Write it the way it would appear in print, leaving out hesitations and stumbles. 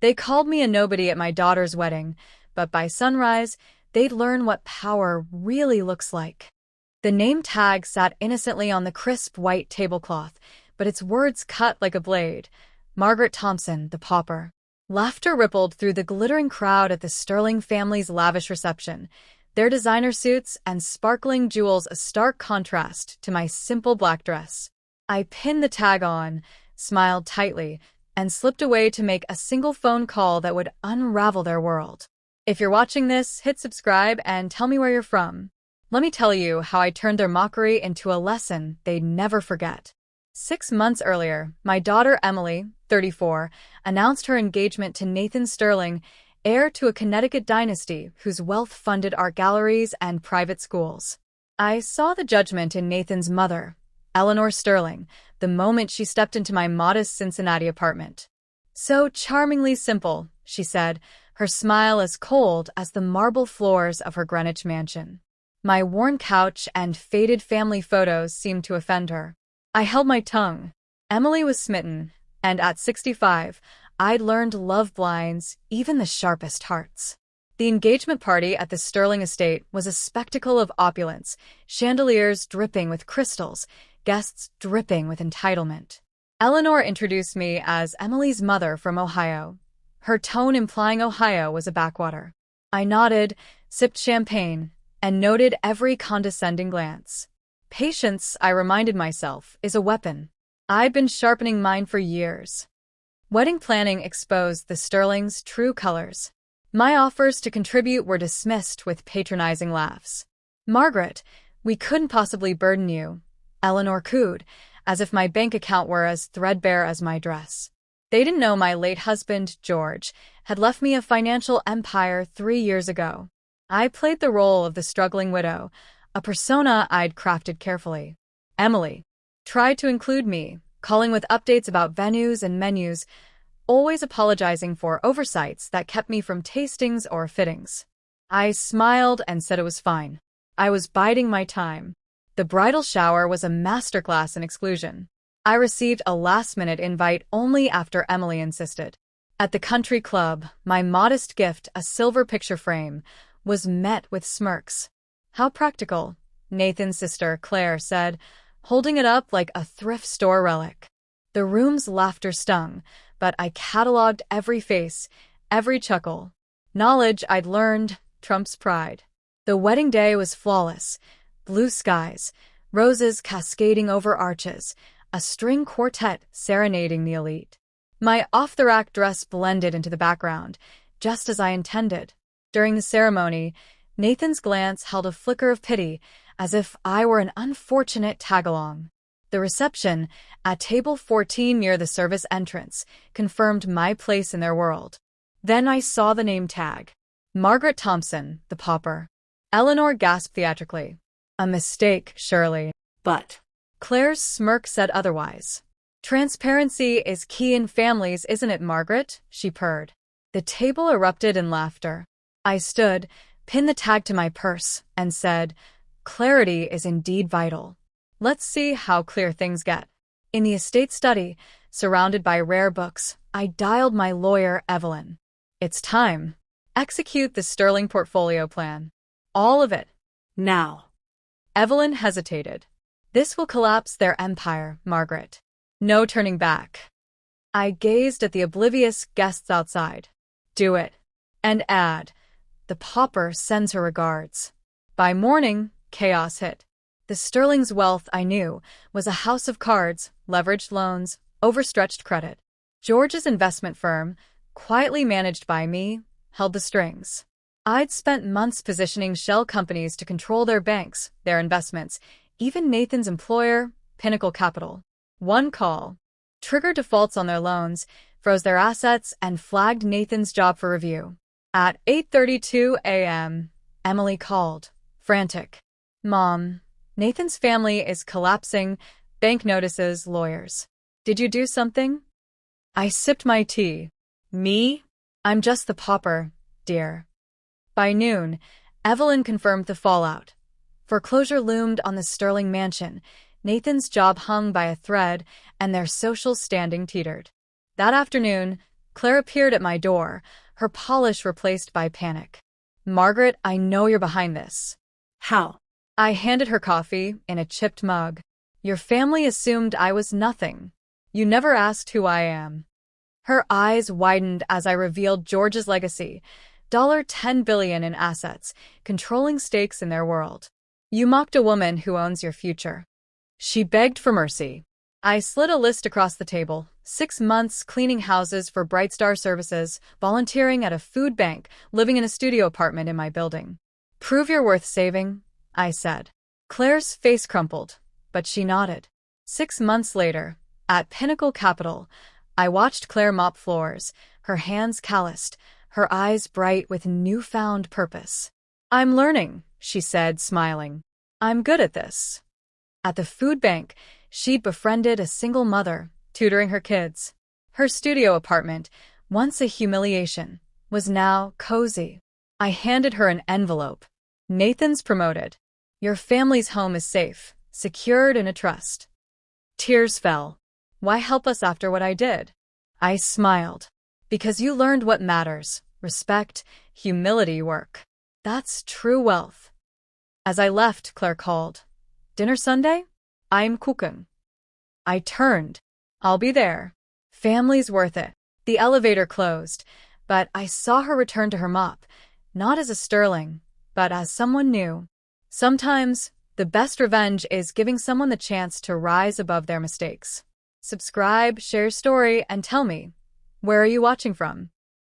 They called me a nobody at my daughter's wedding, but by sunrise, they'd learn what power really looks like. The name tag sat innocently on the crisp white tablecloth, but its words cut like a blade. Margaret Thompson, the pauper. Laughter rippled through the glittering crowd at the Sterling family's lavish reception, their designer suits and sparkling jewels a stark contrast to my simple black dress. I pinned the tag on, smiled tightly, and slipped away to make a single phone call that would unravel their world. If you're watching this, hit subscribe and tell me where you're from. Let me tell you how I turned their mockery into a lesson they'd never forget. 6 months earlier, my daughter Emily, 34, announced her engagement to Nathan Sterling, heir to a Connecticut dynasty whose wealth funded art galleries and private schools. I saw the judgment in Nathan's mother, Eleanor Sterling, the moment she stepped into my modest Cincinnati apartment. "So charmingly simple," she said, her smile as cold as the marble floors of her Greenwich mansion. My worn couch and faded family photos seemed to offend her. I held my tongue. Emily was smitten, and at 65, I'd learned love blinds even the sharpest hearts. The engagement party at the Sterling estate was a spectacle of opulence, chandeliers dripping with crystals, guests dripping with entitlement. Eleanor introduced me as Emily's mother from Ohio, her tone implying Ohio was a backwater. I nodded, sipped champagne, and noted every condescending glance. Patience, I reminded myself, is a weapon. I'd been sharpening mine for years. Wedding planning exposed the Sterling's true colors. My offers to contribute were dismissed with patronizing laughs. "Margaret, we couldn't possibly burden you," Eleanor cooed, as if my bank account were as threadbare as my dress. They didn't know my late husband, George, had left me a financial empire 3 years ago. I played the role of the struggling widow, a persona I'd crafted carefully. Emily tried to include me, calling with updates about venues and menus, always apologizing for oversights that kept me from tastings or fittings. I smiled and said it was fine. I was biding my time. The bridal shower was a masterclass in exclusion. I received a last-minute invite only after Emily insisted. At the country club, my modest gift, a silver picture frame, was met with smirks. "How practical," Nathan's sister, Claire, said, holding it up like a thrift store relic. The room's laughter stung, but I cataloged every face, every chuckle. Knowledge I'd learned trumps pride. The wedding day was flawless. Blue skies, roses cascading over arches, a string quartet serenading the elite. My off-the-rack dress blended into the background, just as I intended. During the ceremony, Nathan's glance held a flicker of pity, as if I were an unfortunate tag-along. The reception, at table 14 near the service entrance, confirmed my place in their world. Then I saw the name tag. Margaret Thompson, the pauper. Eleanor gasped theatrically. "A mistake, surely." But Claire's smirk said otherwise. "Transparency is key in families, isn't it, Margaret?" she purred. The table erupted in laughter. I stood, pinned the tag to my purse, and said, "Clarity is indeed vital. Let's see how clear things get." In the estate study, surrounded by rare books, I dialed my lawyer, Evelyn. "It's time. Execute the Sterling portfolio plan. All of it. Now." Evelyn hesitated. "This will collapse their empire, Margaret. No turning back." I gazed at the oblivious guests outside. "Do it. And add, the pauper sends her regards." By morning, chaos hit. The Sterling's wealth, I knew, was a house of cards, leveraged loans, overstretched credit. George's investment firm, quietly managed by me, held the strings. I'd spent months positioning shell companies to control their banks, their investments, even Nathan's employer, Pinnacle Capital. One call triggered defaults on their loans, froze their assets, and flagged Nathan's job for review. At 8:32 a.m., Emily called, frantic. "Mom, Nathan's family is collapsing, bank notices, lawyers. Did you do something?" I sipped my tea. "Me? I'm just the pauper, dear." By noon, Evelyn confirmed the fallout. Foreclosure loomed on the Sterling mansion, Nathan's job hung by a thread, and their social standing teetered. That afternoon, Claire appeared at my door, her polish replaced by panic. Margaret, I know you're behind this. How? I handed her coffee in a chipped mug. Your family assumed I was nothing. You never asked who I am. Her eyes widened as I revealed George's legacy. $10 billion in assets, controlling stakes in their world. You mocked a woman who owns your future. She begged for mercy. I slid a list across the table. 6 months cleaning houses for Bright Star Services, volunteering at a food bank, living in a studio apartment in my building. Prove you're worth saving, I said. Claire's face crumpled, but she nodded. 6 months later, at Pinnacle Capital, I watched Claire mop floors, her hands calloused, her eyes bright with newfound purpose. I'm learning, she said, smiling. I'm good at this. At the food bank, she'd befriended a single mother, tutoring her kids. Her studio apartment, once a humiliation, was now cozy. I handed her an envelope. Nathan's promoted. Your family's home is safe, secured in a trust. Tears fell. Why help us after what I did? I smiled. Because you learned what matters. Respect, humility, work. That's true wealth. As I left, Claire called. Dinner Sunday? I'm cooking. I turned. I'll be there. Family's worth it. The elevator closed, but I saw her return to her mop, not as a sterling, but as someone new. Sometimes, the best revenge is giving someone the chance to rise above their mistakes. Subscribe, share your story, and tell me, where are you watching from?